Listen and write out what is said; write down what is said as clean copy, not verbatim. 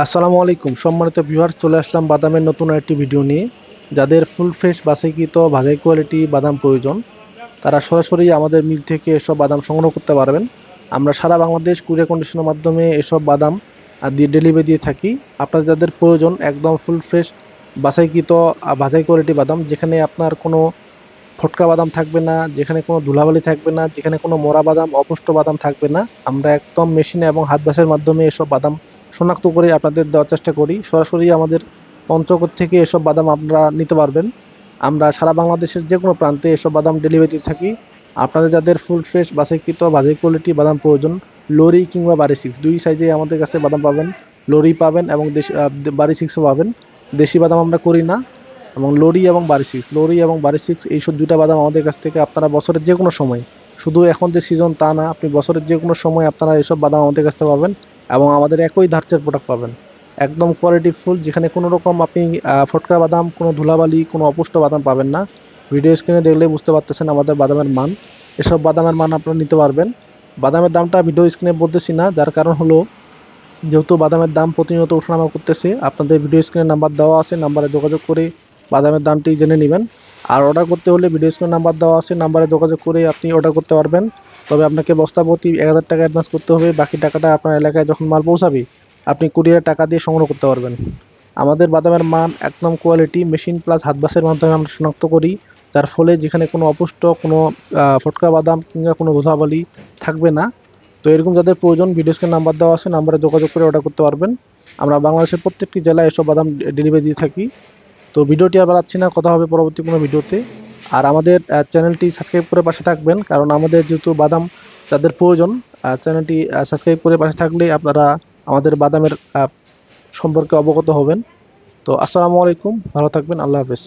আসসালামু আলাইকুম সম্মানিত ভিউয়ার্স, চলে আসলাম বাদামের নতুন একটি ভিডিও নিয়ে। যাদের ফুল ফ্রেশ বাছাইকৃত ভাজাই কোয়ালিটি বাদাম প্রয়োজন, তারা সরাসরি আমাদের মিল থেকে এসব বাদাম সংগ্রহ করতে পারবেন। আমরা সারা বাংলাদেশ কুরিয়ার কন্ডিশনের মাধ্যমে এসব বাদাম দিয়ে ডেলিভারি দিয়ে থাকি। আপনাদের যাদের প্রয়োজন একদম ফুল ফ্রেশ বাছাইকৃত ভাজাই কোয়ালিটি বাদাম, যেখানে আপনার কোনো ফটকা বাদাম থাকবে না, যেখানে কোনো ধুলাবালি থাকবে না, যেখানে কোনো মোরা বাদাম অপুষ্ট বাদাম থাকবে না, আমরা একদম মেশিনে এবং হাত বাসের মাধ্যমে এসব বাদাম শনাক্ত করে আপনাদের দেওয়ার চেষ্টা করি। সরাসরি আমাদের পঞ্চগড় থেকে এসব বাদাম আপনারা নিতে পারবেন। আমরা সারা বাংলাদেশের যে কোনো প্রান্তে এসব বাদাম ডেলিভারি দিয়ে থাকি। আপনাদের যাদের ফুল ফ্রেশ বাছাইকৃত ভাজাই কোয়ালিটি বাদাম প্রয়োজন, লরি কিংবা বাড়ি সিক্স দুই সাইজে আমাদের কাছে বাদাম পাবেন। লরি পাবেন এবং দেশি বাড়ি সিক্সও পাবেন। দেশি বাদাম আমরা করি না। এবং লরি এবং বারি সিক্স এইসব দুইটা বাদাম আমাদের কাছ থেকে আপনারা বছরের যে কোনো সময়, শুধু এখন যে সিজন তা না, আপনি বছরের যে কোনো সময় আপনারা এসব বাদাম আমাদের কাছ থেকে পাবেন এবং আমাদের একই ধাঁচের প্রোডাক্ট পাবেন। একদম কোয়ালিটি ফুল, যেখানে কোনো রকম আপনি ফটকা বাদাম, কোনো ধুলাবালি, কোনো অপুষ্ট বাদাম পাবেন না। ভিডিও স্ক্রিনে দেখলে বুঝতে পারতেছেন আমাদের বাদামের মান। এসব বাদামের মান আপনারা নিতে পারবেন। বাদামের দামটা ভিডিও স্ক্রিনে বলতেছি না, যার কারণ হলো যেহেতু বাদামের দাম প্রতিনিয়ত ওঠানামা করতেছে। আপনাদের ভিডিও স্ক্রিনে নাম্বার দেওয়া আছে, নাম্বারে যোগাযোগ করে বাদামের দামটি জেনে নেবেন। আর অর্ডার করতে হলে ভিডিও স্ক্রিনে নাম্বার দেওয়া আছে, নাম্বারে যোগাযোগ করে আপনি অর্ডার করতে পারবেন। তবে আপনাকে বস্তা প্রতি ১,০০০ টাকা অ্যাডভান্স করতে হবে। বাকি টাকাটা আপনার এলাকায় যখন মাল পৌঁছাবে আপনি কুরিয়ারের টাকা দিয়ে সংগ্রহ করতে পারবেন। আমাদের বাদামের মান একদম কোয়ালিটি মেশিন প্লাস হাত বাসের মাধ্যমে আমরা শনাক্ত করি, যার ফলে যেখানে কোনো অপুষ্ট, কোনো ফটকা বাদাম কিংবা কোনো ধুলাবালি থাকবে না। তো এরকম যাদের প্রয়োজন ভিডিও স্ক্রিনে নাম্বার দেওয়া আছে, নাম্বারে যোগাযোগ করে অর্ডার করতে পারবেন। আমরা বাংলাদেশের প্রত্যেকটি জেলায় এসব বাদাম ডেলিভারি দিয়ে থাকি। তো ভিডিওটি আর বাড়াচ্ছি না, কথা হবে পরবর্তী কোনো ভিডিওতে। আর আমাদের চ্যানেলটি সাবস্ক্রাইব করে পাশে থাকবেন, কারণ আমাদের যেহেতু বাদাম যাদের প্রয়োজন, চ্যানেলটি সাবস্ক্রাইব করে পাশে থাকলে আপনারা আমাদের বাদামের সম্পর্কে অবগত হবেন। তো আসসালামু আলাইকুম, ভালো থাকবেন, আল্লাহ হাফেজ।